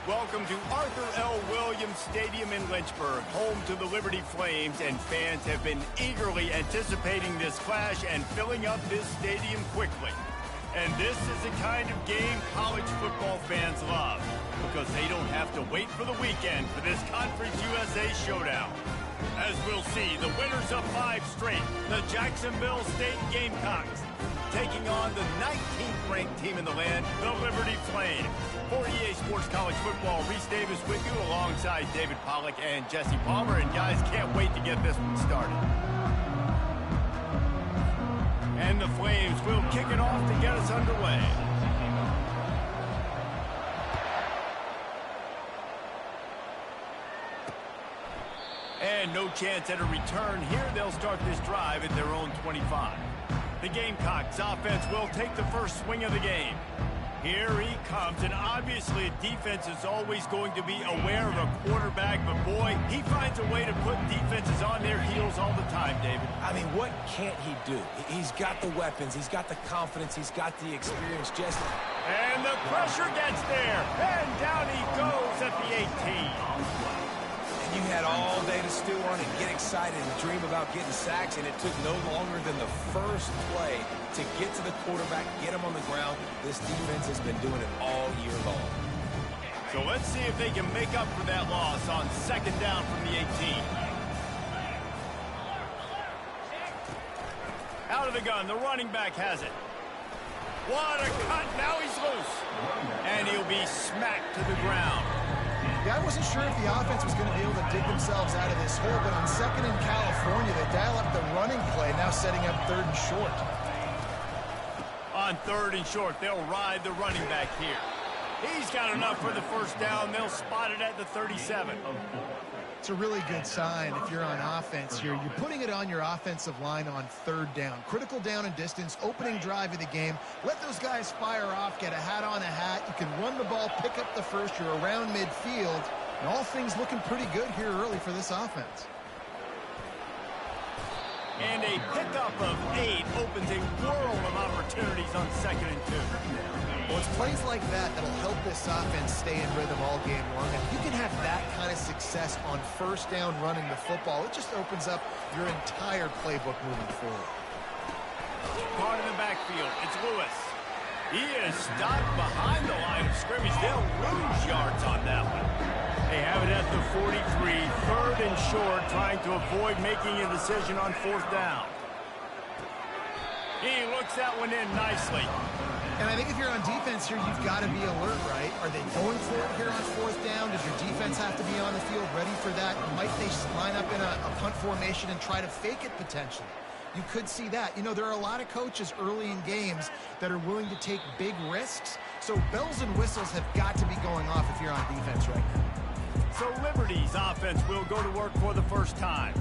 Welcome to Arthur L. Williams Stadium in Lynchburg, home to the Liberty Flames, and fans have been eagerly anticipating this clash and filling up this stadium quickly. And this is the kind of game college football fans love, because they don't have to wait for the weekend for this Conference USA showdown. As we'll see, the winners of 5 straight, the Jacksonville State Gamecocks, taking on the 19th ranked team in the land, the Liberty Flames. For EA Sports College Football, Reese Davis with you alongside David Pollack and Jesse Palmer. And guys, can't wait to get this one started. And the Flames will kick it off to get us underway. And no chance at a return here. They'll start this drive at their own 25. The Gamecocks offense will take the first swing of the game. Here he comes, and obviously defense is always going to be aware of a quarterback, but boy, he finds a way to put defenses on their heels all the time, David. I mean, what can't he do? He's got the weapons, he's got the confidence, he's got the experience, Jesse. And the pressure gets there, and down he goes at the 18. You had all day to stew on and get excited and dream about getting sacks, and it took no longer than the first play to get to the quarterback, get him on the ground. This defense has been doing it all year long. So let's see if they can make up for that loss on second down from the 18. Out of the gun, the running back has it. What a cut, now he's loose. And he'll be smacked to the ground. Yeah, I wasn't sure if the offense was going to be able to dig themselves out of this hole, but on second in California, they dial up the running play, now setting up third and short. On third and short, they'll ride the running back here. He's got enough for the first down. They'll spot it at the 37. It's a really good sign if you're on offense here. You're putting it on your offensive line on third down. Critical down and distance, opening drive of the game. Let those guys fire off, get a hat on a hat. You can run the ball, pick up the first. You're around midfield. And all things looking pretty good here early for this offense. And a pickup of 8 opens a world of opportunities on second and 2. Well, it's plays like that that'll help this offense stay in rhythm all game long. And you can have that kind of success on first down running the football. It just opens up your entire playbook moving forward. Caught in the backfield, it's Lewis. He is stopped behind the line of scrimmage. They'll lose yards on that one. They have it at the 43, third and short, trying to avoid making a decision on fourth down. He looks that one in nicely. And I think if you're on defense here, you've got to be alert, right? Are they going for it here on fourth down? Does your defense have to be on the field ready for that? Might they line up in a punt formation and try to fake it potentially? You could see that. You know, there are a lot of coaches early in games that are willing to take big risks. So bells and whistles have got to be going off if you're on defense right now. So Liberty's offense will go to work for the first time.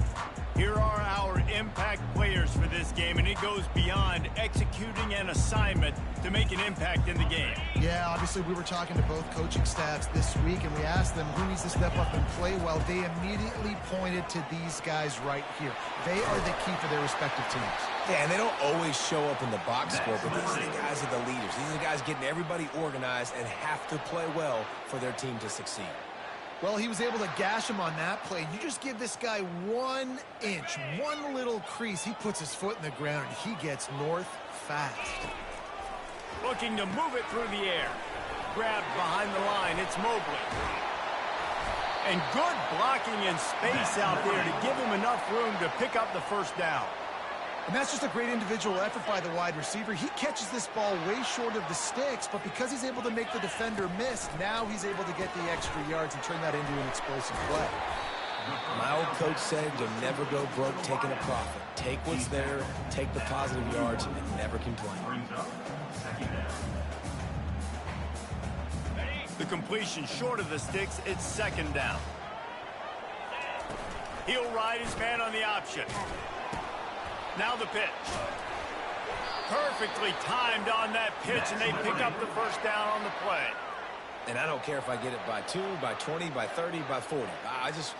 Here are our impact players for this game, and it goes beyond executing an assignment to make an impact in the game. Yeah, obviously we were talking to both coaching staffs this week, and we asked them who needs to step up and play well. They immediately pointed to these guys right here. They are the key for their respective teams. Yeah, and they don't always show up in the box score, but these are the guys that are the leaders. These are the guys getting everybody organized and have to play well for their team to succeed. Well, he was able to gash him on that play. You just give this guy 1 inch, one little crease. He puts his foot in the ground, and he gets north fast. Looking to move it through the air. Grabbed behind the line. It's Mobley. And good blocking in space out there to give him enough room to pick up the first down. And that's just a great individual effort by the wide receiver. He catches this ball way short of the sticks, but because he's able to make the defender miss, now he's able to get the extra yards and turn that into an explosive play. My old coach said you'll never go broke taking a profit. Take what's there, take the positive yards, and never complain. The completion short of the sticks, it's second down. He'll ride his man on the option. Now the pitch. Perfectly timed on that pitch, and they pick up the first down on the play. And I don't care if I get it by 2, by 20, by 30, by 40. I just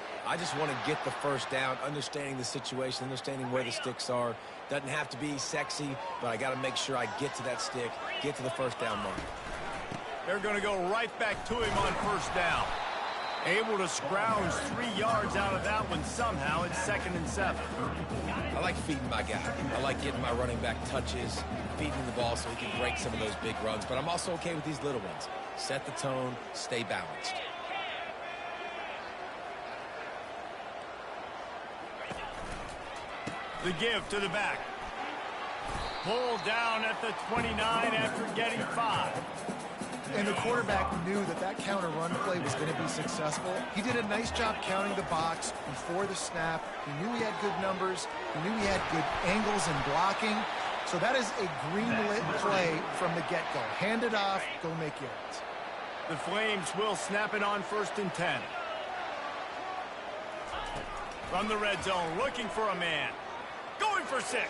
want to get the first down, understanding the situation, understanding where the sticks are. Doesn't have to be sexy, but I got to make sure I get to that stick, get to the first down mark. They're going to go right back to him on first down. Able to scrounge 3 yards out of that one somehow. It's 2nd and 7. I like feeding my guy. I like getting my running back touches, feeding the ball so he can break some of those big runs. But I'm also okay with these little ones. Set the tone, stay balanced. The give to the back. Pulled down at the 29 after getting 5. And the quarterback knew that that counter run play was going to be successful. He did a nice job counting the box before the snap. He knew he had good numbers. He knew he had good angles and blocking. So that is a green-lit play from the get-go. Hand it off, go make yards. The Flames will snap it on 1st and 10. From the red zone, looking for a man. Going for 6.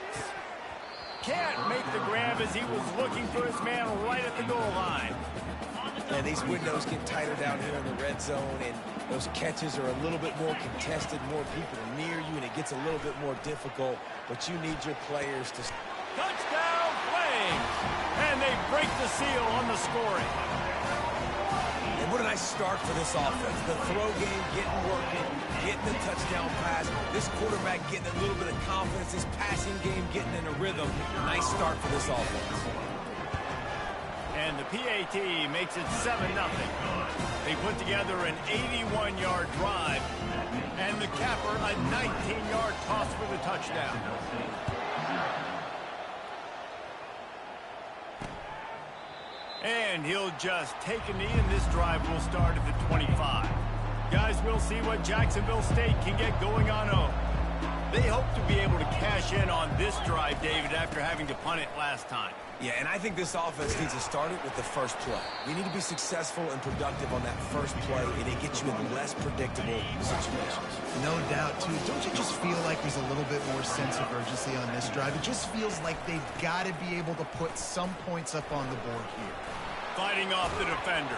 Can't make the grab as he was looking for his man right at the goal line. And these windows get tighter down here in the red zone, and those catches are a little bit more contested, more people are near you, and it gets a little bit more difficult. But you need your players to... Touchdown Flames! And they break the seal on the scoring. And what a nice start for this offense. The throw game getting working, getting the touchdown pass. This quarterback getting a little bit of confidence. This passing game getting in a rhythm. Nice start for this offense. And the PAT makes it 7-0. They put together an 81-yard drive, and the capper a 19-yard toss for the touchdown. And he'll just take a knee, and this drive will start at the 25. Guys, we'll see what Jacksonville State can get going on home. They hope to be able to cash in on this drive, David, after having to punt it last time. Yeah, and I think this offense needs to start it with the first play. We need to be successful and productive on that first play, and it gets you in less predictable situations. No doubt, too. Don't you just feel like there's a little bit more sense of urgency on this drive? It just feels like they've got to be able to put some points up on the board here. Fighting off the defender.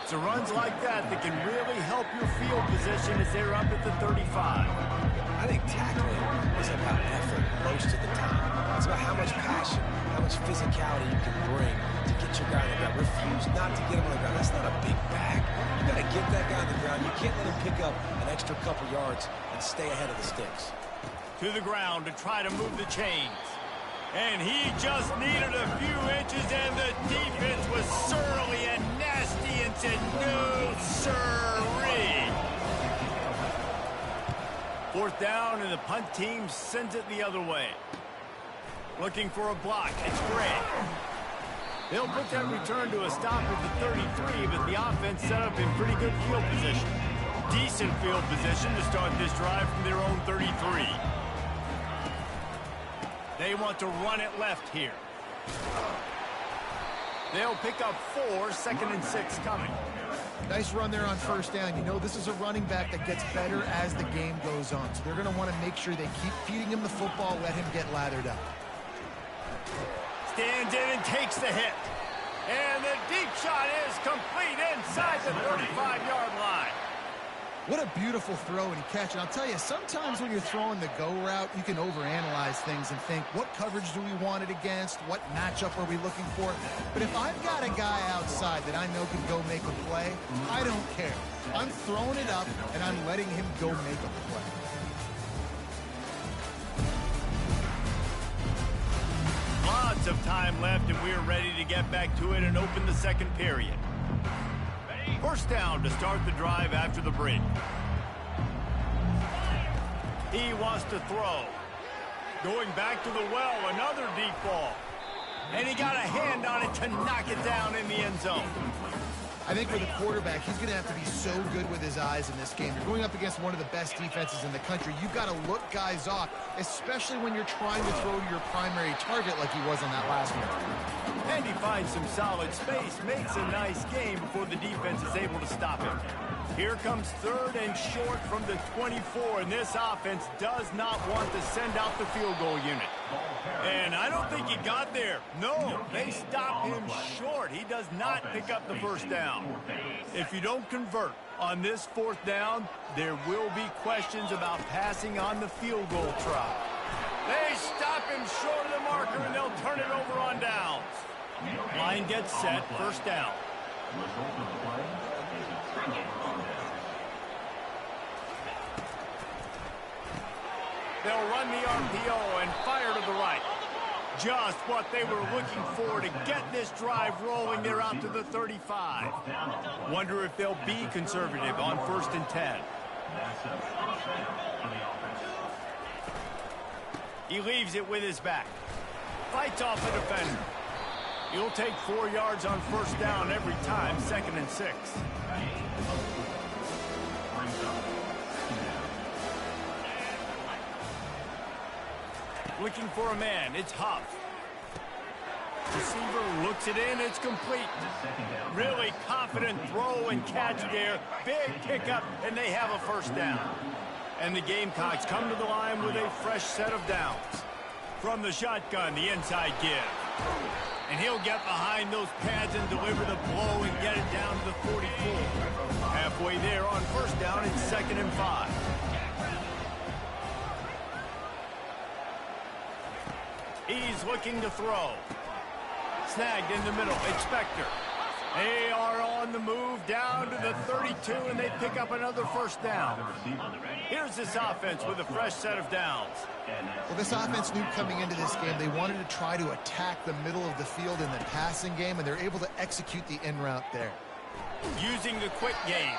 It's runs like that that can really help your field position as they're up at the 35. I think tackling is about effort most of the time. It's about how much passion, how much physicality you can bring to get your guy on the ground. Refuse not to get him on the ground. That's not a big bag. You got to get that guy on the ground. You can't let him pick up an extra couple yards and stay ahead of the sticks. To the ground to try to move the chains. And he just needed a few inches, and the defense was surly and nasty and said, no, sirree. Fourth down, and the punt team sends it the other way. Looking for a block. It's Gray. They'll put that return to a stop at the 33, but the offense set up in pretty good field position. Decent field position to start this drive from their own 33. They want to run it left here. They'll pick up 4, 2nd and 6 coming. Nice run there on first down. You know, this is a running back that gets better as the game goes on. So they're going to want to make sure they keep feeding him the football, let him get lathered up. Stands in and takes the hit. And the deep shot is complete inside the 35-yard line. What a beautiful throw and catch. And I'll tell you, sometimes when you're throwing the go route, you can overanalyze things and think, what coverage do we want it against? What matchup are we looking for? But if I've got a guy outside that I know can go make a play, I don't care. I'm throwing it up, and I'm letting him go make a play. Lots of time left, and we're ready to get back to it and open the second period. First down to start the drive after the break. He wants to throw. Going back to the well, another deep ball. And he got a hand on it to knock it down in the end zone. I think for the quarterback, he's going to have to be so good with his eyes in this game. You're going up against one of the best defenses in the country. You've got to look guys off, especially when you're trying to throw to your primary target like he was on that last one. And he finds some solid space, makes a nice game before the defense is able to stop him. Here comes 3rd and short from the 24, and this offense does not want to send out the field goal unit. And I don't think he got there. No, they stop him short. He does not pick up the first down. If you don't convert on this 4th down, there will be questions about passing on the field goal try. They stop him short of the marker, and they'll turn it over on downs. Line gets set, first down. They'll run the RPO and fire to the right. Just what they were looking for to get this drive rolling. They're out to the 35. Wonder if they'll be conservative on 1st and 10. He leaves it with his back. Fights off the defender. He'll take 4 yards on first down every time, 2nd and 6. Looking for a man, it's Huff. Receiver looks it in, it's complete. Really confident throw and catch there. Big pickup, and they have a first down. And the Gamecocks come to the line with a fresh set of downs. From the shotgun, the inside give. And he'll get behind those pads and deliver the blow and get it down to the 44. Halfway there on first down, it's 2nd and 5. He's looking to throw. Snagged in the middle. It's Spector. They are on the move down to the 32, and they pick up another first down. Here's this offense with a fresh set of downs. Well, this offense knew coming into this game they wanted to try to attack the middle of the field in the passing game, and they're able to execute the in route there. Using the quick game.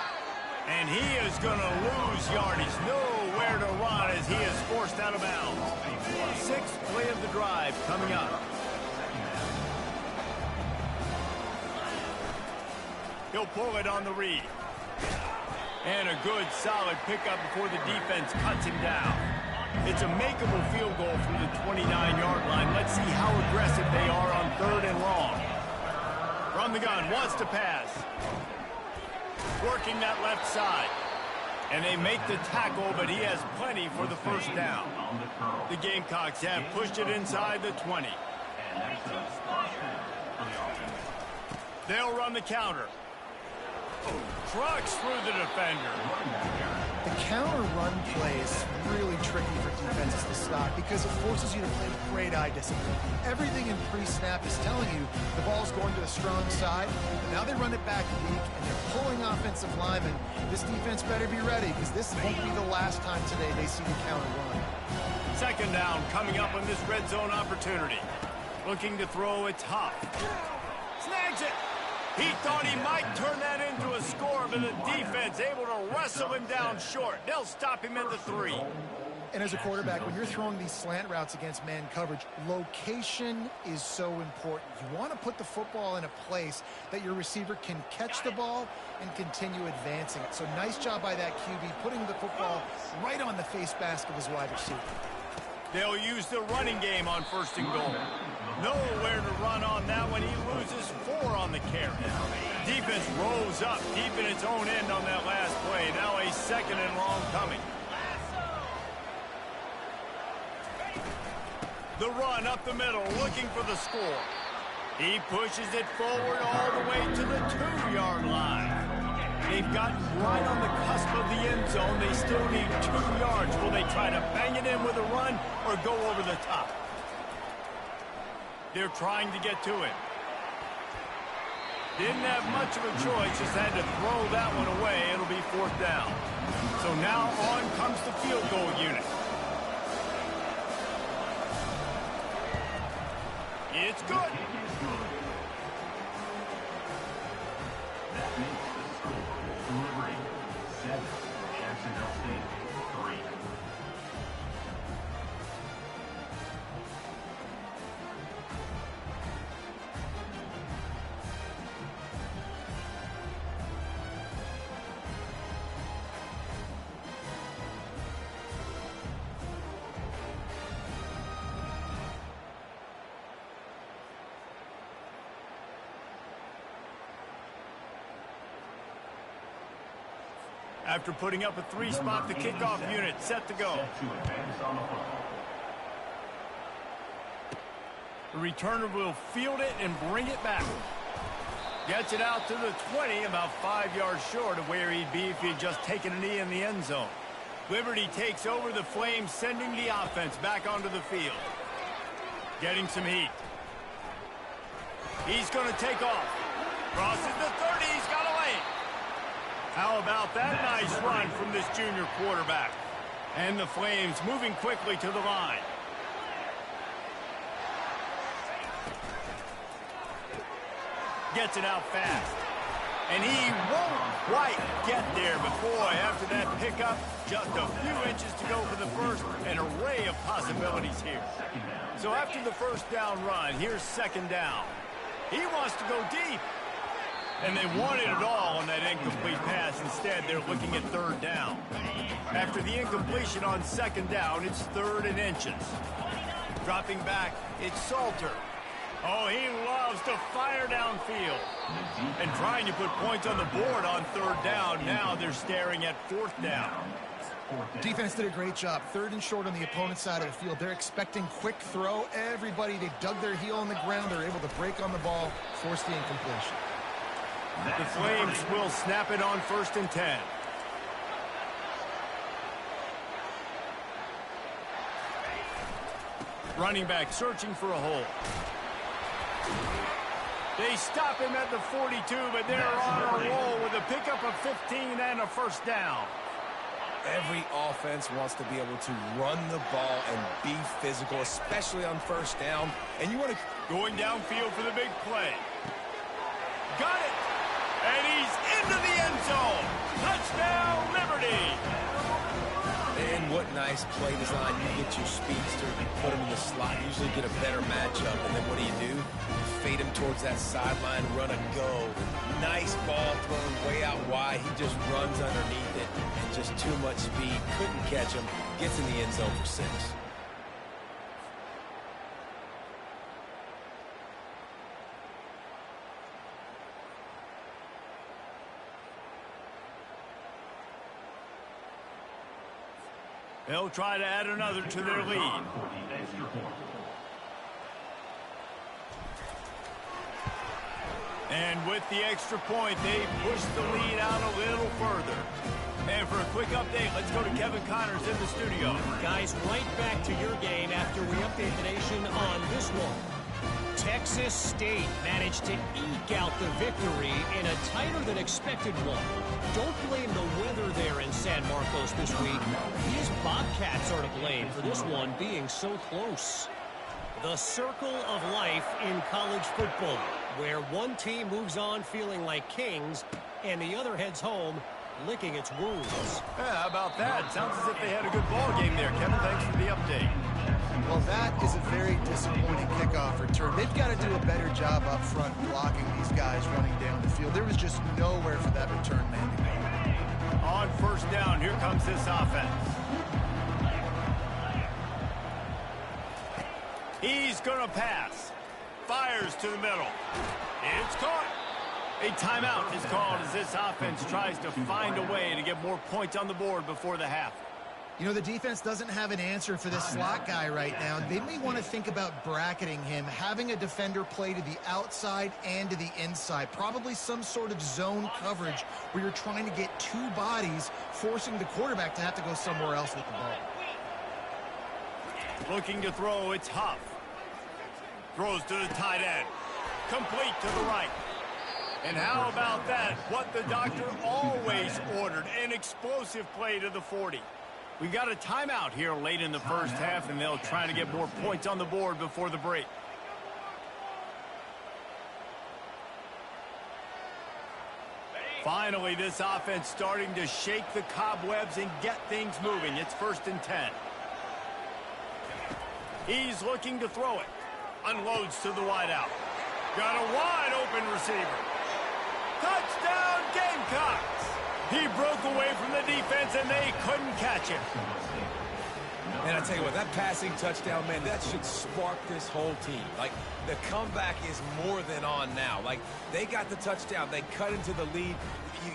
And he is going to lose yardage. Nowhere to run as he is forced out of bounds. Sixth play of the drive coming up. He'll pull it on the read. And a good, solid pickup before the defense cuts him down. It's a makeable field goal from the 29-yard line. Let's see how aggressive they are on 3rd and long. From the gun, wants to pass. Working that left side. And they make the tackle, but he has plenty for the first down. The Gamecocks have pushed it inside the 20. They'll run the counter. Trucks through the defender. The counter run play is really tricky for defenses to stop because it forces you to play with great eye discipline. Everything in pre-snap is telling you the ball's going to the strong side, but now they run it back weak and they're pulling offensive linemen. This defense better be ready because this won't be the last time today they see the counter run. Second down coming up on this red zone opportunity. Looking to throw, it's Huff. Snags it. He thought he might turn that into a score, but the defense able to wrestle him down short. They'll stop him at the 3. And as a quarterback, when you're throwing these slant routes against man coverage, location is so important. You want to put the football in a place that your receiver can catch the ball and continue advancing it. So nice job by that QB, putting the football right on the face mask of his wide receiver. They'll use the running game on 1st and goal. Nowhere to run on that one. He loses 4 on the carry. Defense rolls up deep in its own end on that last play. Now a 2nd and long coming. The run up the middle, looking for the score. He pushes it forward all the way to the 2-yard line. They've gotten right on the cusp of the end zone. They still need 2 yards. Will they try to bang it in with a run or go over the top? They're trying to get to it. Didn't have much of a choice, just had to throw that one away. It'll be 4th down. So now on comes the field goal unit. It's good. That makes the score delivering 7, Jacksonville State 3. After putting up a 3-spot, the kickoff unit set to go. The returner will field it and bring it back. Gets it out to the 20, about 5 yards short of where he'd be if he'd just taken a knee in the end zone. Liberty takes over the Flames, sending the offense back onto the field. Getting some heat. He's going to take off. Crosses the 30, he's got a lane. How about that nice run from this junior quarterback? And the Flames moving quickly to the line. Gets it out fast. And he won't quite get there, but boy, after that pickup, just a few inches to go for the first. An array of possibilities here. So after the first down run, here's 2nd down. He wants to go deep. And they wanted it all on that incomplete pass. Instead, they're looking at 3rd down. After the incompletion on 2nd down, it's 3rd and inches. Dropping back, it's Salter. Oh, he loves to fire downfield. And trying to put points on the board on 3rd down. Now they're staring at 4th down. Defense did a great job. 3rd and short on the opponent's side of the field. They're expecting quick throw. Everybody, they dug their heel on the ground. They're able to break on the ball, force the incompletion. The Flames will snap it on 1st and 10. Running back searching for a hole. They stop him at the 42, but they're on a roll with a pickup of 15 and a first down. Every offense wants to be able to run the ball and be physical, especially on first down. And you want to... Going downfield for the big play. Got it! And he's into the end zone. Touchdown, Liberty! And what nice play design. You get your speedster, you put him in the slot, usually get a better matchup. And then what do? You fade him towards that sideline, run a go. Nice ball thrown way out wide. He just runs underneath it and just too much speed. Couldn't catch him. Gets in the end zone for 6. They'll try to add another to their lead. And with the extra point, they push the lead out a little further. And for a quick update, let's go to Kevin Connors in the studio. Guys, right back to your game after we update the nation on this one. Texas State managed to eke out the victory in a tighter than expected one. Don't blame the weather there in San Marcos this week. These Bobcats are to blame for this one being so close. The circle of life in college football, where one team moves on feeling like kings and the other heads home licking its wounds. Yeah, how about that? Sounds as if they had a good ball game there. Kevin, thanks for the update. Well, that is a very disappointing kickoff return. They've got to do a better job up front blocking these guys running down the field. There was just nowhere for that return man to go. On first down, here comes this offense. He's going to pass. Fires to the middle. It's caught. A timeout is called as this offense tries to find a way to get more points on the board before the half. You know, the defense doesn't have an answer for this slot guy right now. They may want to think about bracketing him, having a defender play to the outside and to the inside. Probably some sort of zone coverage where you're trying to get two bodies, forcing the quarterback to have to go somewhere else with the ball. Looking to throw, it's Huff. Throws to the tight end. Complete to the right. And how about that? What the doctor always ordered, an explosive play to the 40. We've got a timeout here late in the first half, and they'll try to get more points on the board before the break. Finally, this offense starting to shake the cobwebs and get things moving. It's 1st and 10. He's looking to throw it. Unloads to the wideout. Got a wide open receiver. Touchdown, Gamecocks! He broke away from the defense, and they couldn't catch him. And I tell you what, that passing touchdown, man, that should spark this whole team. Like, the comeback is more than on now. Like, they got the touchdown. They cut into the lead.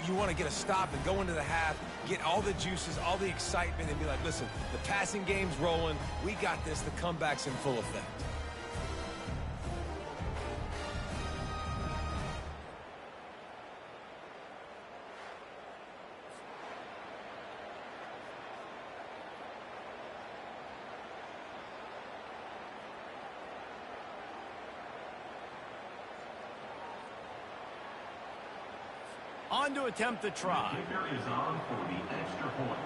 You want to get a stop and go into the half, get all the juices, all the excitement, and be like, listen, the passing game's rolling. We got this. The comeback's in full effect. On to attempt the try. Kicker is on for the extra point.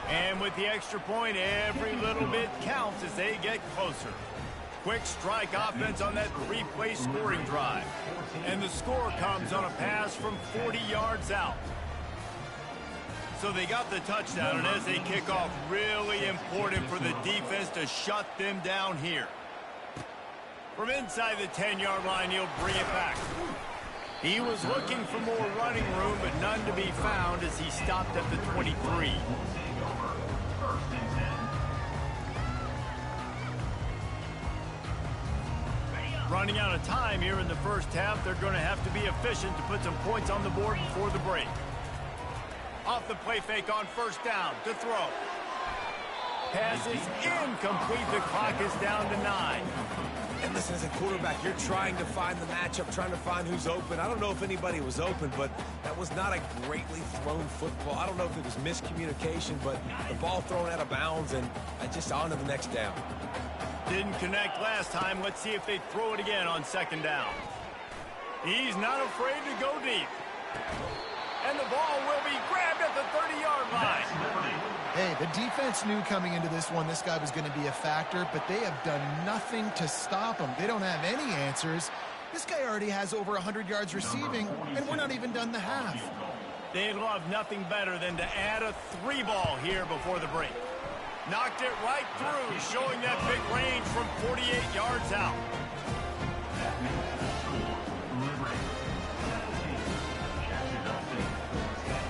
And with the extra point, every little bit counts as they get closer. Quick strike offense on that 3-play scoring drive. And the score comes on a pass from 40 yards out. So they got the touchdown, and as they kick off, really important for the defense to shut them down here. From inside the 10-yard line, he'll bring it back. He was looking for more running room, but none to be found as he stopped at the 23. Running out of time here in the first half, they're going to have to be efficient to put some points on the board before the break. Off the play fake on first down to throw. Pass is incomplete. The clock is down to 9. And listen, as a quarterback, you're trying to find the matchup, trying to find who's open. I don't know if anybody was open, but that was not a greatly thrown football. I don't know if it was miscommunication, but the ball thrown out of bounds, and just on to the next down. Didn't connect last time. Let's see if they throw it again on second down. He's not afraid to go deep. And the ball will be grabbed at the 30-yard line. Hey, the defense knew coming into this one this guy was going to be a factor, but they have done nothing to stop him. They don't have any answers. This guy already has over 100 yards receiving, and we're not even done the half. They'd love nothing better than to add a 3-ball here before the break. Knocked it right through, showing that big range from 48 yards out. That makes the score Liberty 17, Jacksonville State 10.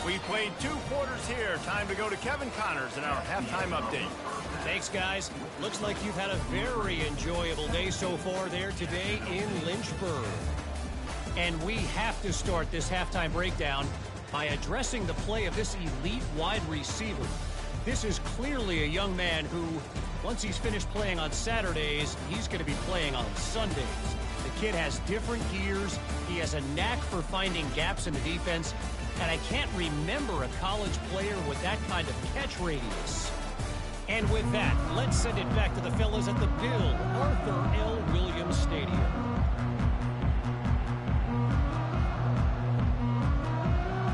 We played 2 quarters here. Time to go to Kevin Connors in our halftime update. Thanks, guys. Looks like you've had a very enjoyable day so far there today in Lynchburg. And we have to start this halftime breakdown by addressing the play of this elite wide receiver. This is clearly a young man who, once he's finished playing on Saturdays, he's going to be playing on Sundays. The kid has different gears. He has a knack for finding gaps in the defense. And I can't remember a college player with that kind of catch radius. And with that, let's send it back to the fellas at the Bill Arthur L. Williams Stadium.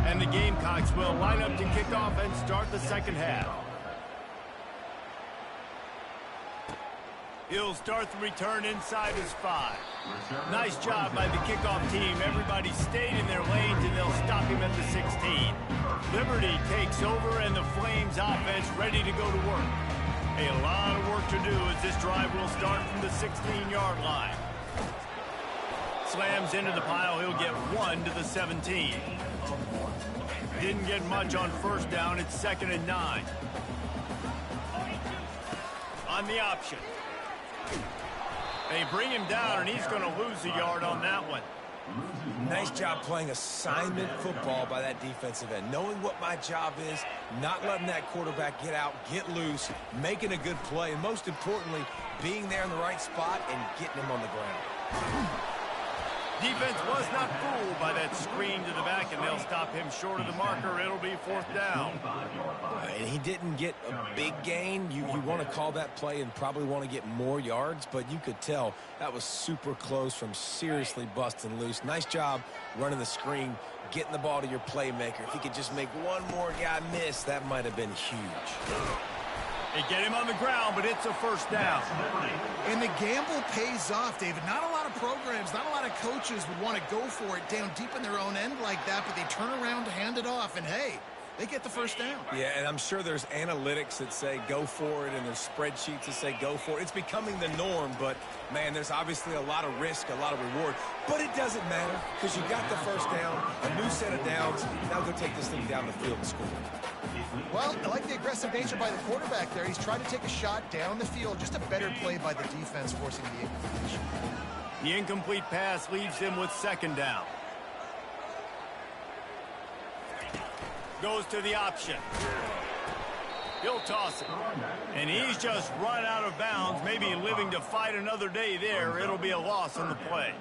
And the Gamecocks will line up to kick off and start the second half. He'll start the return inside his 5. Nice job by the kickoff team. Everybody stayed in their lanes, and they'll stop him at the 16. Liberty takes over, and the Flames offense ready to go to work. A lot of work to do as this drive will start from the 16-yard line. Slams into the pile. He'll get 1 to the 17. Didn't get much on first down. It's 2nd and 9. On the option. They bring him down, and he's going to lose a yard on that one. Nice job playing assignment football by that defensive end. Knowing what my job is, not letting that quarterback get out, get loose, making a good play, and most importantly, being there in the right spot and getting him on the ground. Defense was not fooled by that screen to the back, and they'll stop him short of the marker. It'll be 4th down. And he didn't get a big gain. You want to call that play and probably want to get more yards, but you could tell that was super close from seriously busting loose. Nice job running the screen, getting the ball to your playmaker. If he could just make one more guy miss, that might have been huge. They get him on the ground, but it's a 1st down. And the gamble pays off, David. Not a lot of programs, not a lot of coaches would want to go for it down deep in their own end like that, but they turn around to hand it off, and hey, they get the 1st down. Yeah, and I'm sure there's analytics that say go for it, and there's spreadsheets that say go for it. It's becoming the norm, but, man, there's obviously a lot of risk, a lot of reward. But it doesn't matter because you got the 1st down, a new set of downs. Now go take this thing down the field and score. Well, I like the aggressive nature by the quarterback there. He's trying to take a shot down the field. Just a better play by the defense forcing the incompletion. The incomplete pass leaves him with 2nd down. Goes to the option. He'll toss it. And he's just run out of bounds, maybe living to fight another day there. It'll be a loss on the play.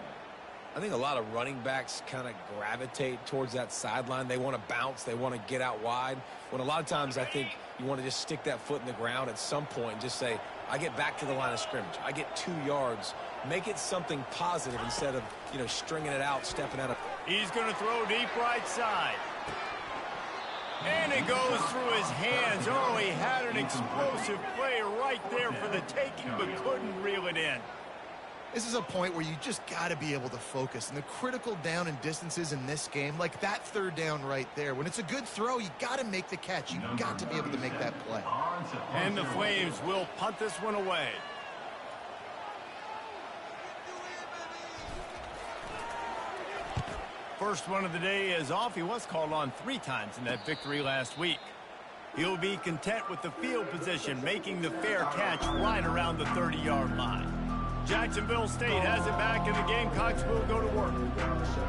I think a lot of running backs kind of gravitate towards that sideline. They want to bounce. They want to get out wide. When a lot of times I think you want to just stick that foot in the ground at some point and just say, I get back to the line of scrimmage. I get 2 yards. Make it something positive instead of, stringing it out, stepping out of. He's going to throw deep right side. And it goes through his hands. Oh, he had an explosive play right there for the taking, but couldn't reel it in. This is a point where you just got to be able to focus. And the critical down and distances in this game, like that 3rd down right there, when it's a good throw, you got to make the catch. You got to be able to make that play. And the Flames will punt this one away. First one of the day is off. He was called on 3 times in that victory last week. He'll be content with the field position, making the fair catch right around the 30-yard line. Jacksonville State has it back, and the Gamecocks will go to work.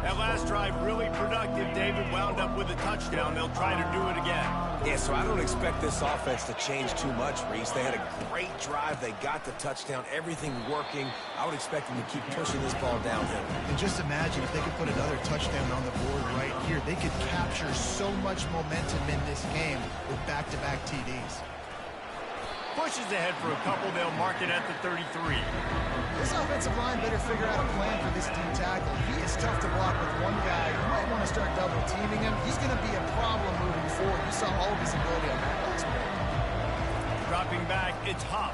That last drive really productive. David wound up with a touchdown. They'll try to do it again. Yeah, so I don't expect this offense to change too much, Reese. They had a great drive. They got the touchdown, everything working. I would expect them to keep pushing this ball downhill. And just imagine if they could put another touchdown on the board right here. They could capture so much momentum in this game with back-to-back TDs. Pushes ahead for a couple. They'll mark it at the 33. This offensive line better figure out a plan for this D tackle. He is tough to block with one guy. You might want to start double teaming him. He's going to be a problem moving forward. You saw all of his ability on that last play. Dropping back, it's Huff.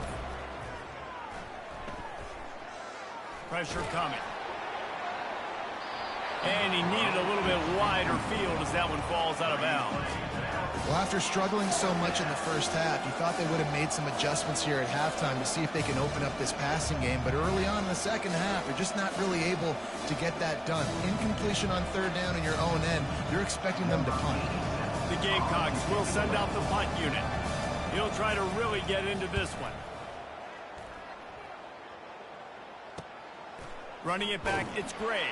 Pressure coming. And he needed a little bit wider field as that one falls out of bounds. Well, after struggling so much in the first half, you thought they would have made some adjustments here at halftime to see if they can open up this passing game. But early on in the second half, they're just not really able to get that done. Incompletion on third down in your own end, you're expecting them to punt. The Gamecocks will send out the punt unit. He'll try to really get into this one. Running it back, it's Gray.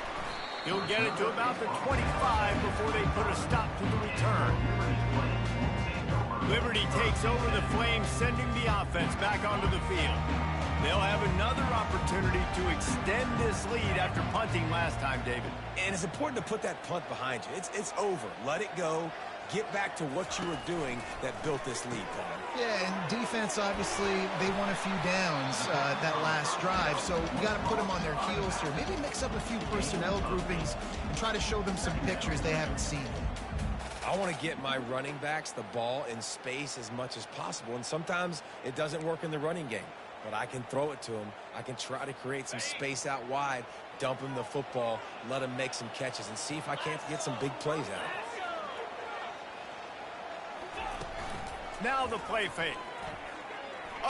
He'll get it to about the 25 before they put a stop to the return. Liberty takes over the Flames, sending the offense back onto the field. They'll have another opportunity to extend this lead after punting last time, David. And it's important to put that punt behind you. It's over. Let it go. Get back to what you were doing that built this lead, Paul. Yeah, and defense, obviously, they won a few downs that last drive, so you got to put them on their heels here. Maybe mix up a few personnel groupings and try to show them some pictures they haven't seen. I want to get my running backs the ball in space as much as possible, and sometimes it doesn't work in the running game, but I can throw it to them. I can try to create some space out wide, dump him the football, let him make some catches, and see if I can't get some big plays out of it. Now the play fake.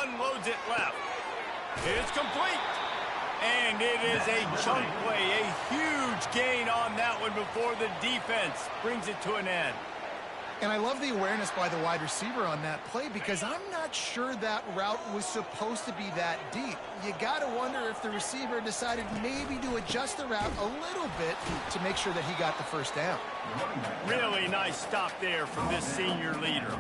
Unloads it left. It's complete. And it is a chunk play. A huge gain on that one before the defense brings it to an end. And I love the awareness by the wide receiver on that play because I'm not sure that route was supposed to be that deep. You got to wonder if the receiver decided maybe to adjust the route a little bit to make sure that he got the first down. Really nice stop there from this senior leader.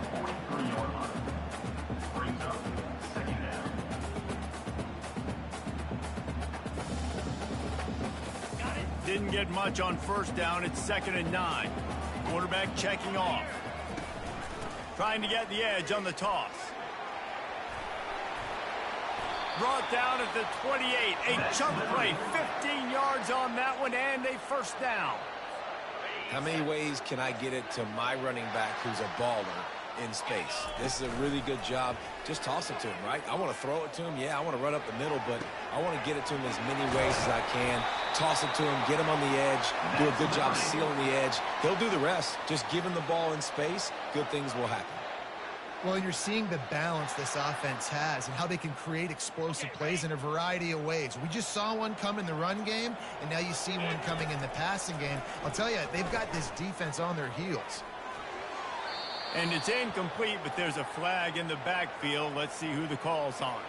Didn't get much on first down. It's 2nd and 9. Quarterback checking off. Trying to get the edge on the toss. Brought down at the 28. A chunk play. 15 yards on that one and a first down. How many ways can I get it to my running back who's a baller in space? This is a really good job. Just toss it to him, right? I want to throw it to him. Yeah, I want to run up the middle, but I want to get it to him as many ways as I can. Toss it to him, get him on the edge, do a good job sealing the edge. He'll do the rest. Just give him the ball in space, good things will happen. Well, you're seeing the balance this offense has and how they can create explosive plays in a variety of ways. We just saw one come in the run game, and now you see one coming in the passing game. I'll tell you, they've got this defense on their heels. And it's incomplete, but there's a flag in the backfield. Let's see who the call's on.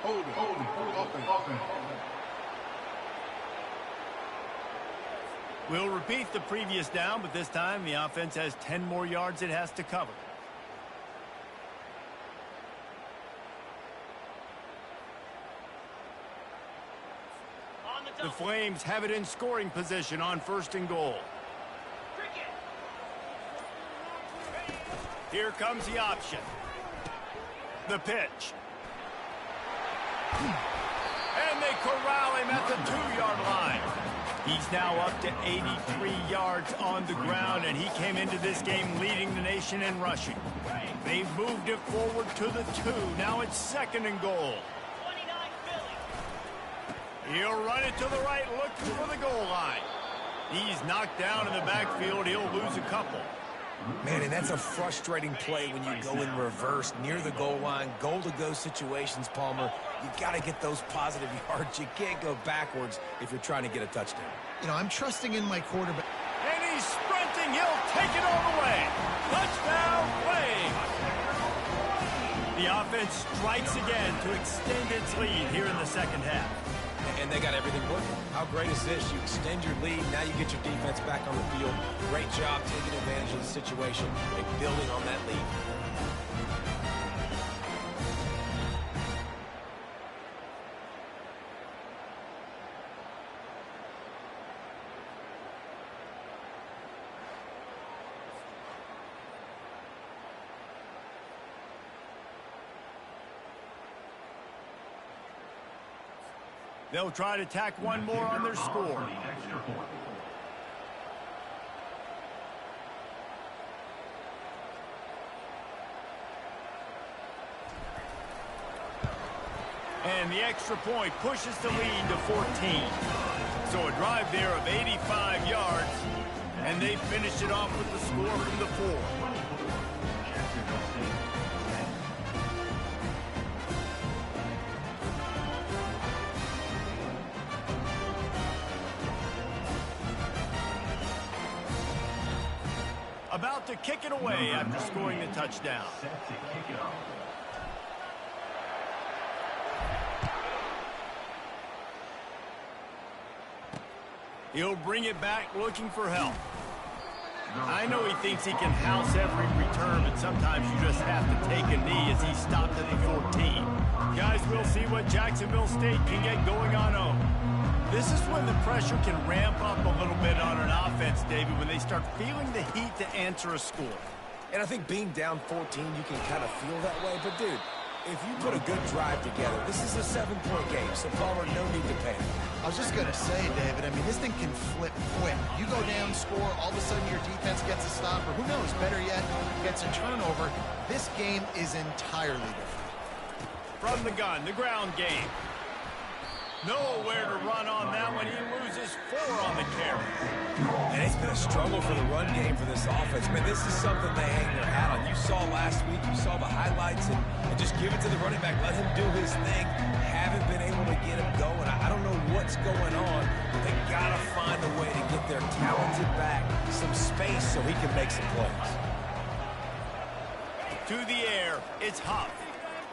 Hold it. We'll repeat the previous down, but this time the offense has 10 more yards it has to cover. The Flames have it in scoring position on 1st and goal. Here comes the option. The pitch. And they corral him at the 2-yard line. He's now up to 83 yards on the ground, and he came into this game leading the nation in rushing. They've moved it forward to the 2. Now it's 2nd and goal. He'll run it to the right, looking for the goal line. He's knocked down in the backfield. He'll lose a couple. Man, and that's a frustrating play when you go in reverse near the goal line, goal-to-go situations, Palmer. You got to get those positive yards. You can't go backwards if you're trying to get a touchdown. You know, I'm trusting in my quarterback. And he's sprinting. He'll take it all the way. Touchdown, Flames. The offense strikes again to extend its lead here in the second half. And they got everything working. How great is this? You extend your lead. Now you get your defense back on the field. Great job taking advantage of the situation and building on that lead. They'll try to tack one more on their score. And the extra point pushes the lead to 14. So a drive there of 85 yards, and they finish it off with the score from the 4. About to kick it away after scoring the touchdown. He'll bring it back looking for help. I know he thinks he can house every return, but sometimes you just have to take a knee as he stopped at the 14. Guys, we'll see what Jacksonville State can get going on home. This is when the pressure can ramp up a little bit on an offense, David, when they start feeling the heat to answer a score. And I think being down 14, you can kind of feel that way. But, dude, if you put a good drive together, this is a 7-point game, so Palmer, no need to panic. I was just going to say, David, I mean, this thing can flip quick. You go down, score, all of a sudden your defense gets a stop, or who knows, better yet, gets a turnover. This game is entirely different. From the gun, the ground game. Nowhere to run on that one. He loses 4 on the carry. And it's been a struggle for the run game for this offense. Man, this is something they hang their hat on. You saw last week, you saw the highlights, and just give it to the running back. Let him do his thing. Haven't been able to get him going. I don't know what's going on, but they got to find a way to get their talented back some space so he can make some plays. To the air, it's Huff.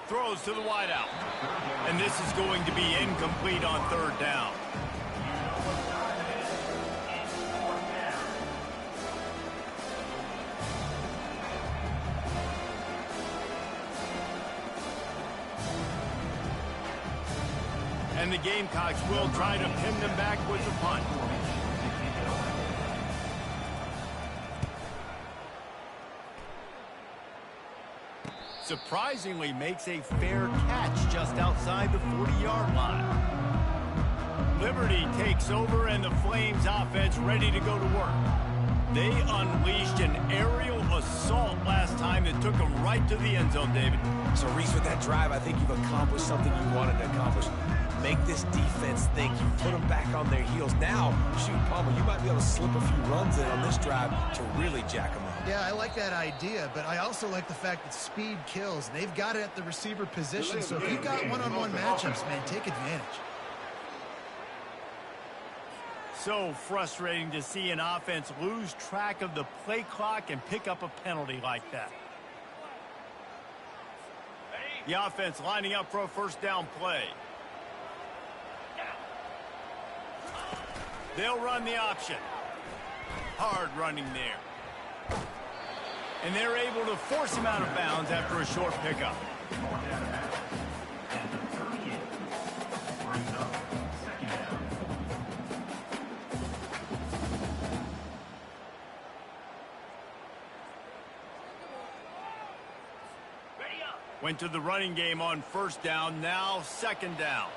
Throws to the wideout. And this is going to be incomplete on 3rd down. And the Gamecocks will try to pin them back with the punt. Surprisingly makes a fair catch just outside the 40-yard line. Liberty takes over and the Flames offense ready to go to work. They unleashed an aerial assault last time that took them right to the end zone, David. So, Reese, with that drive, I think you've accomplished something you wanted to accomplish. Make this defense think. You put them back on their heels. Now, shoot, Palmer, you might be able to slip a few runs in on this drive to really jack them up. Yeah, I like that idea, but I also like the fact that speed kills. They've got it at the receiver position, so if you've got one-on-one matchups, man, take advantage. So frustrating to see an offense lose track of the play clock and pick up a penalty like that. The offense lining up for a 1st down play. They'll run the option. Hard running there. And they're able to force him out of bounds after a short pickup. Went to the running game on 1st down, now 2nd down.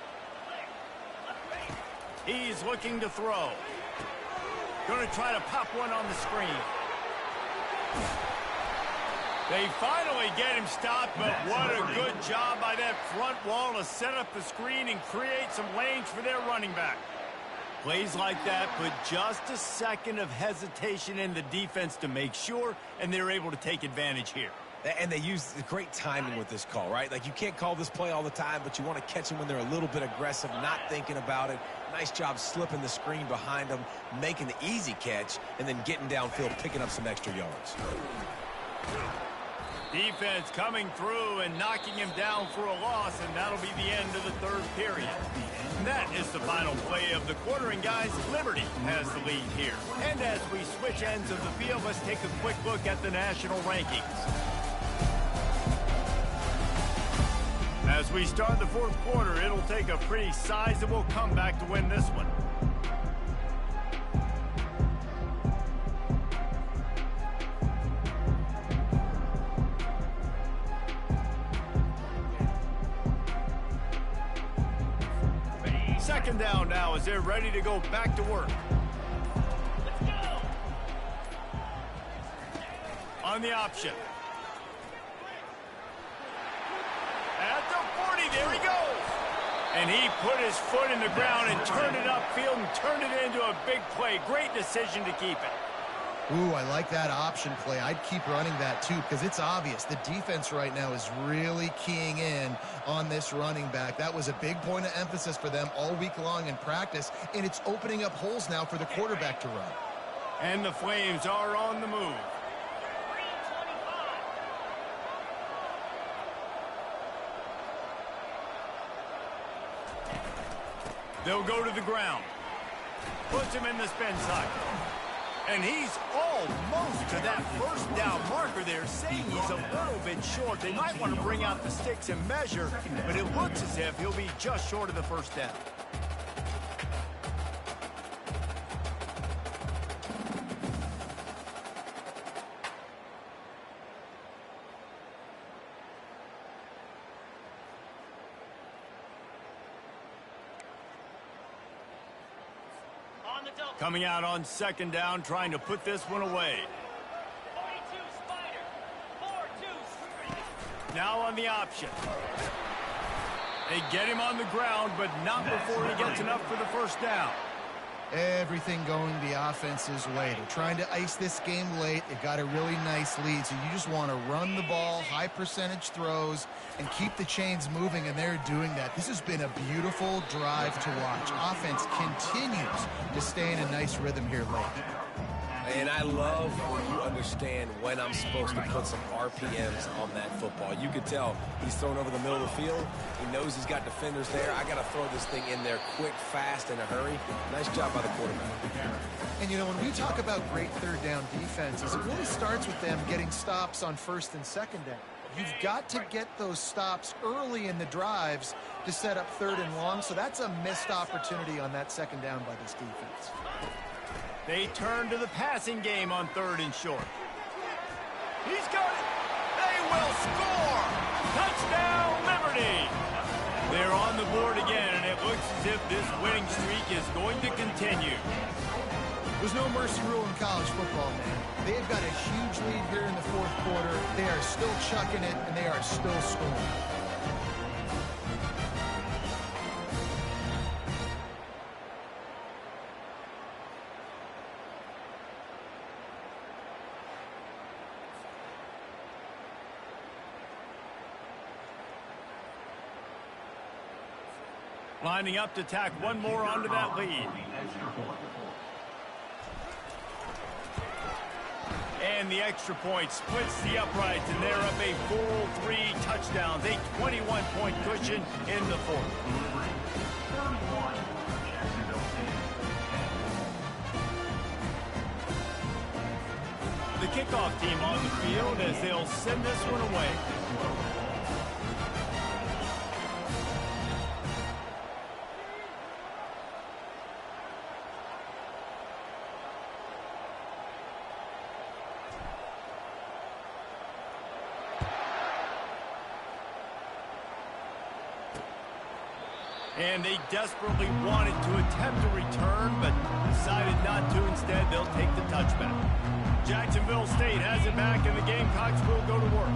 He's looking to throw. Going to try to pop one on the screen. They finally get him stopped, but what a good job by that front wall to set up the screen and create some lanes for their running back. Plays like that put just a second of hesitation in the defense to make sure, and they're able to take advantage here. And they use great timing with this call, right? Like, you can't call this play all the time, but you want to catch them when they're a little bit aggressive, not thinking about it. Nice job slipping the screen behind them, making the easy catch, and then getting downfield, picking up some extra yards. Defense coming through and knocking him down for a loss, and that'll be the end of the 3rd period. And that is the final play of the quarter, and guys, Liberty has the lead here. And as we switch ends of the field, let's take a quick look at the national rankings. As we start the 4th quarter, it'll take a pretty sizable comeback to win this one. Second down now as they're ready to go back to work. On the option. At the 40, there he goes. And he put his foot in the ground and turned it upfield and turned it into a big play. Great decision to keep it. Ooh, I like that option play. I'd keep running that too because it's obvious. The defense right now is really keying in on this running back. That was a big point of emphasis for them all week long in practice, and it's opening up holes now for the quarterback to run. And the Flames are on the move. They'll go to the ground. Puts him in the spin cycle. And he's almost to that first down marker there, saying he's a little bit short. They might want to bring out the sticks and measure, but it looks as if he'll be just short of the first down. Coming out on second down, trying to put this one away. 42 Spider. 4-2. Now on the option. They get him on the ground, but not before he gets enough for the first down. Everything going the offense's way. They're trying to ice this game late. They've got a really nice lead, so you just want to run the ball, high percentage throws, and keep the chains moving, and they're doing that. This has been a beautiful drive to watch. Offense continues to stay in a nice rhythm here late. And I love when you understand when I'm supposed to put some RPMs on that football. You can tell he's thrown over the middle of the field. He knows he's got defenders there. I got to throw this thing in there quick, fast, in a hurry. Nice job by the quarterback. And, you know, when we talk about great third down defenses, it really starts with them getting stops on first and second down. You've got to get those stops early in the drives to set up third and long, so that's a missed opportunity on that second down by this defense. They turn to the passing game on third and short. He's got it. They will score. Touchdown, Liberty. They're on the board again, and it looks as if this winning streak is going to continue. There's no mercy rule in college football, man. They've got a huge lead here in the fourth quarter. They are still chucking it, and they are still scoring. Lining up to tack one more onto that lead. And the extra point splits the uprights, and they're up a full 3 touchdowns, a 21-point cushion in the fourth. The kickoff team on the field as they'll send this one away. And they desperately wanted to attempt a return, but decided not to. Instead, they'll take the touchback. Jacksonville State has it back, and the Gamecocks will go to work.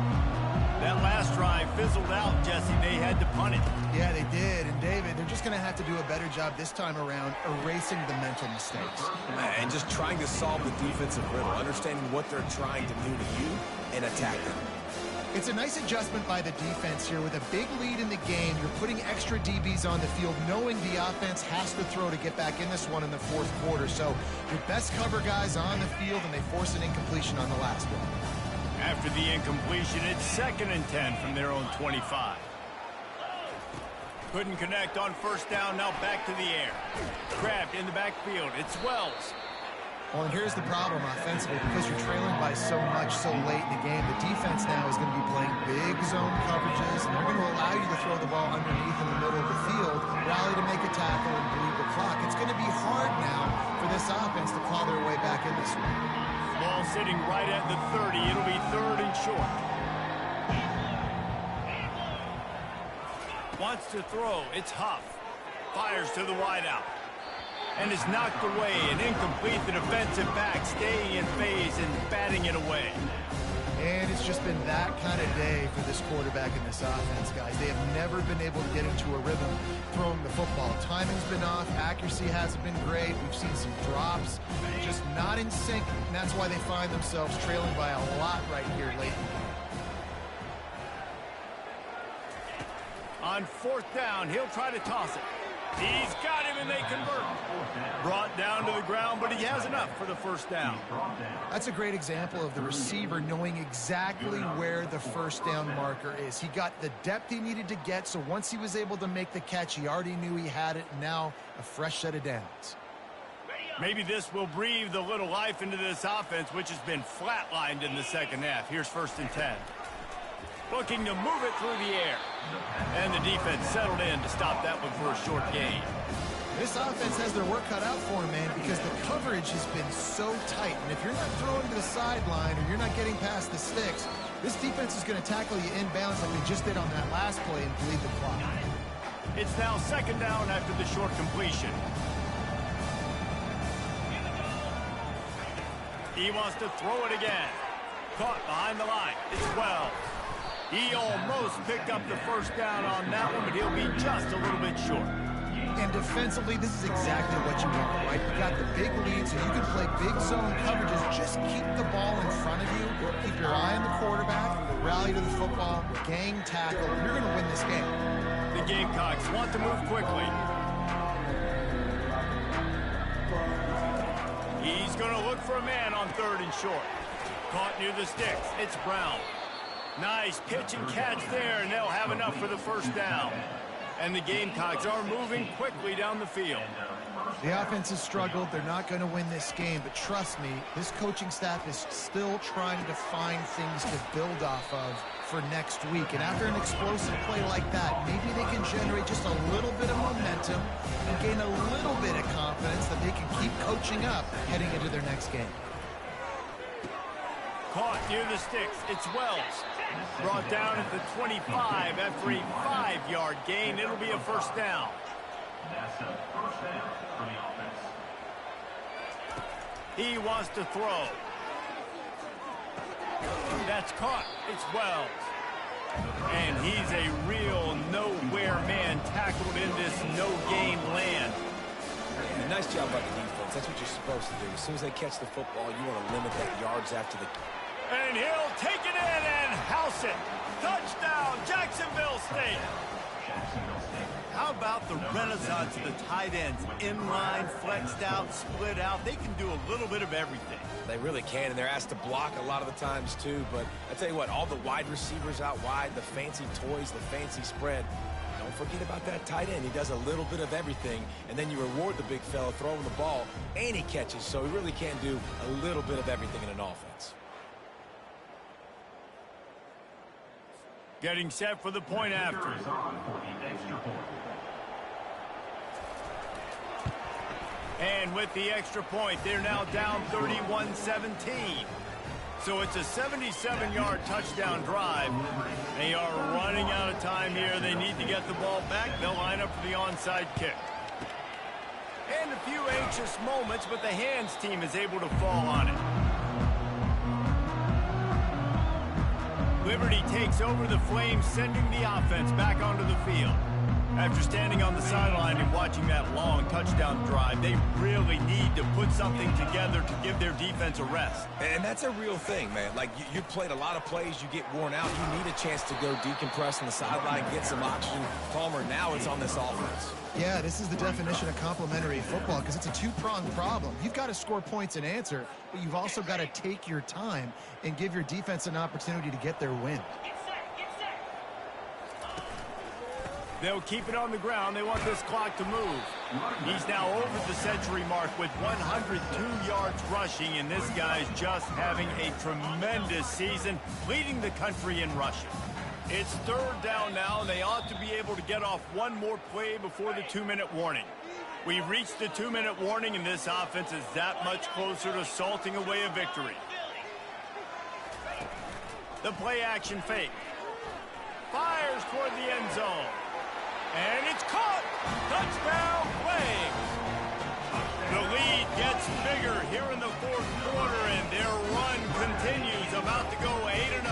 That last drive fizzled out, Jesse. They had to punt it. Yeah, they did. And, David, they're just going to have to do a better job this time around erasing the mental mistakes. And just trying to solve the defensive riddle, understanding what they're trying to do to you and attack them. It's a nice adjustment by the defense here. With a big lead in the game, you're putting extra DBs on the field, knowing the offense has to throw to get back in this one in the fourth quarter. So your best cover guys on the field, and they force an incompletion on the last one. After the incompletion, it's 2nd and 10 from their own 25. Couldn't connect on first down, now back to the air. Grabbed in the backfield, it's Wells. Well, and here's the problem offensively. Because you're trailing by so much so late in the game, the defense now is going to be playing big zone coverages, and they're going to allow you to throw the ball underneath in the middle of the field, rally to make a tackle, and bleed the clock. It's going to be hard now for this offense to claw their way back in this one. Ball sitting right at the 30. It'll be 3rd and short. Wants to throw. It's Huff. fires to the wideout. And is knocked away and incomplete. The defensive back staying in phase and batting it away. And it's just been that kind of day for this quarterback in this offense, guys. They have never been able to get into a rhythm throwing the football. Timing's been off. Accuracy hasn't been great. We've seen some drops. Just not in sync, and that's why they find themselves trailing by a lot right here late in the game. On fourth down, he'll try to toss it. He's got him, and they convert. Brought down to the ground, but he has enough for the first down. That's a great example of the receiver knowing exactly where the first down marker is. He got the depth he needed to get, so once he was able to make the catch, he already knew he had it. Now a fresh set of downs. Maybe this will breathe a little life into this offense, which has been flatlined in the second half. Here's 1st and 10. Looking to move it through the air. And the defense settled in to stop that one for a short gain. This offense has their work cut out for them, man, because the coverage has been so tight. And if you're not throwing to the sideline or you're not getting past the sticks, this defense is going to tackle you inbounds like they just did on that last play and bleed the clock. It's now 2nd down after the short completion. He wants to throw it again. Caught behind the line. It's Wells. He almost picked up the first down on that one, but he'll be just a little bit short. And defensively, this is exactly what you want, right? You got the big lead, so you can play big zone coverages. Just keep the ball in front of you. Keep your eye on the quarterback. Rally to the football. Gang tackle. You're going to win this game. The Gamecocks want to move quickly. He's going to look for a man on 3rd and short. Caught near the sticks. It's Brown. Nice pitch and catch there, and they'll have enough for the first down. And the Gamecocks are moving quickly down the field. The offense has struggled. They're not going to win this game, but trust me, this coaching staff is still trying to find things to build off of for next week. And after an explosive play like that, maybe they can generate just a little bit of momentum and gain a little bit of confidence that they can keep coaching up heading into their next game. Caught near the sticks. It's Wells. Brought down at the 25 after a 5-yard gain. It'll be a first down. That's a first down for the offense. He wants to throw. That's caught. It's Wells. And he's a real nowhere man tackled in this no-gain land. Yeah, nice job by the defense. That's what you're supposed to do. As soon as they catch the football, you want to limit that yards after the... And he'll take it in and house it. Touchdown, Jacksonville State. How about the renaissance of the tight ends? Inline, flexed out, split out. They can do a little bit of everything. They really can, and they're asked to block a lot of the times, too. But I tell you what, all the wide receivers out wide, the fancy toys, the fancy spread, don't forget about that tight end. He does a little bit of everything, and then you reward the big fella throwing the ball, and he catches. So he really can do a little bit of everything in an offense. Getting set for the point after. And with the extra point, they're now down 31-17. So it's a 77-yard touchdown drive. They are running out of time here. They need to get the ball back. They'll line up for the onside kick. And a few anxious moments, but the hands team is able to fall on it. Liberty takes over the Flames, sending the offense back onto the field. After standing on the sideline and watching that long touchdown drive, they really need to put something together to give their defense a rest. And that's a real thing, man. Like, you played a lot of plays, you get worn out, you need a chance to go decompress on the sideline, get some oxygen. Palmer, now it's on this offense. Yeah, this is the definition of complementary football because it's a two-pronged problem. You've got to score points and answer, but you've also got to take your time and give your defense an opportunity to get their win. They'll keep it on the ground. They want this clock to move. He's now over the century mark with 102 yards rushing, and this guy's just having a tremendous season, leading the country in rushing. It's 3rd down now, and they ought to be able to get off one more play before the 2-minute warning. We've reached the 2-minute warning, and this offense is that much closer to salting away a victory. The play-action fake. Fires toward the end zone. And it's caught! Touchdown! here in the fourth quarter, and their run continues, about to go 8-0.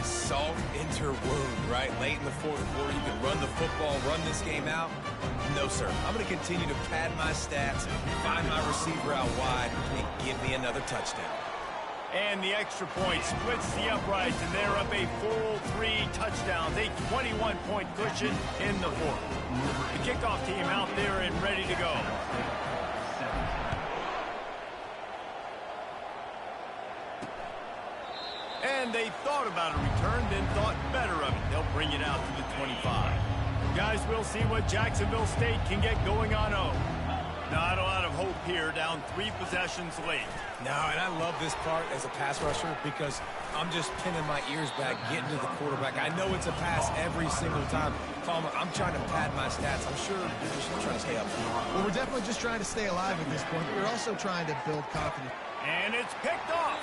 Salt into her wound, right? Late in the fourth quarter, you can run the football, run this game out. No, sir. I'm going to continue to pad my stats, find my receiver out wide, and give me another touchdown. And the extra point splits the uprights, and they're up a full 3 touchdowns, a 21-point cushion in the fourth. The kickoff team out there and ready to go. And they thought about a return, then thought better of it. They'll bring it out to the 25. Guys, we'll see what Jacksonville State can get going on. Not a lot of hope here, down 3 possessions late. No, and I love this part as a pass rusher because I'm just pinning my ears back, getting to the quarterback. I know it's a pass every single time. I'm trying to pad my stats. I'm sure you're just trying to stay up. Well, we're definitely just trying to stay alive at this point, but we're also trying to build confidence. And it's picked off.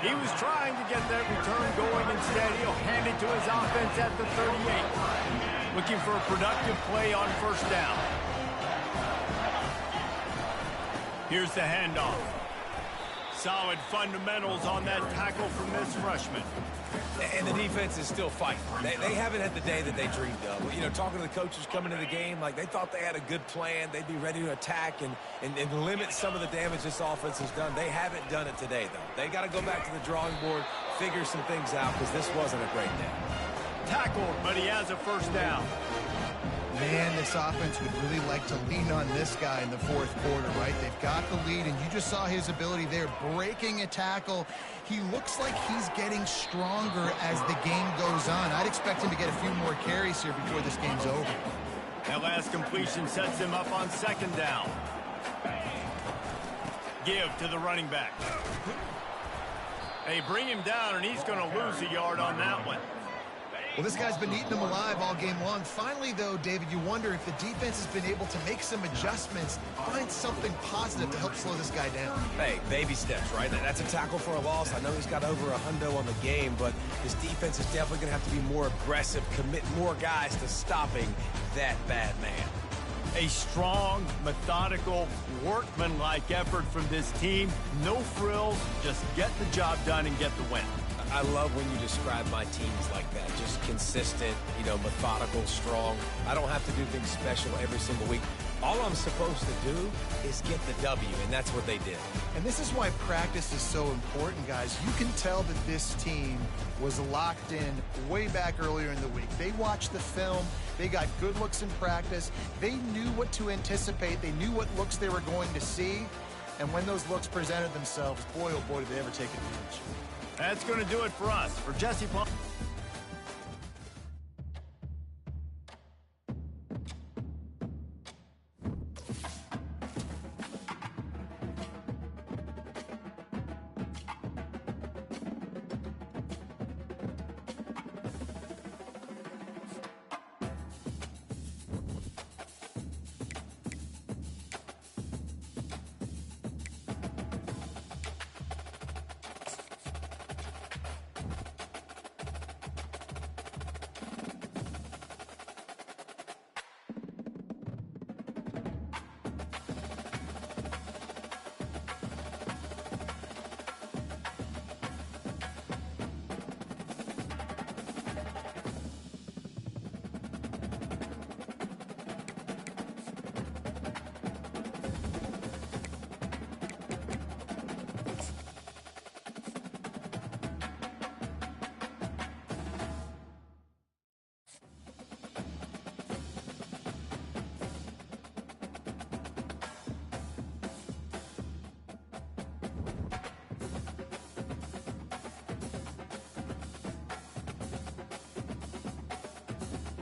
He was trying to get that return going. Instead, he'll hand it to his offense at the 38. Looking for a productive play on first down. Here's the handoff. Solid fundamentals on that tackle from this freshman. And the defense is still fighting. They haven't had the day that they dreamed of. You know, talking to the coaches coming into the game, like they thought they had a good plan. They'd be ready to attack and limit some of the damage this offense has done. They haven't done it today, though. They got to go back to the drawing board, figure some things out, because this wasn't a great day. Tackled, but he has a first down. Man, this offense would really like to lean on this guy in the fourth quarter, right? They've got the lead, and you just saw his ability there, breaking a tackle. He looks like he's getting stronger as the game goes on. I'd expect him to get a few more carries here before this game's over. That last completion sets him up on second down. Give to the running back. They bring him down, and he's going to lose a yard on that one. Well, this guy's been eating them alive all game long. Finally, though, David, you wonder if the defense has been able to make some adjustments, find something positive to help slow this guy down. Hey, baby steps, right? That's a tackle for a loss. I know he's got over a hundo on the game, but his defense is definitely going to have to be more aggressive, commit more guys to stopping that bad man. A strong, methodical, workmanlike effort from this team. No frills, just get the job done and get the win. I love when you describe my teams like that. Just consistent, you know, methodical, strong. I don't have to do things special every single week. All I'm supposed to do is get the W, and that's what they did. And this is why practice is so important, guys. You can tell that this team was locked in way back earlier in the week. They watched the film. They got good looks in practice. They knew what to anticipate. They knew what looks they were going to see. And when those looks presented themselves, boy, oh boy, did they ever take advantage. That's going to do it for us. For Jesse Plum.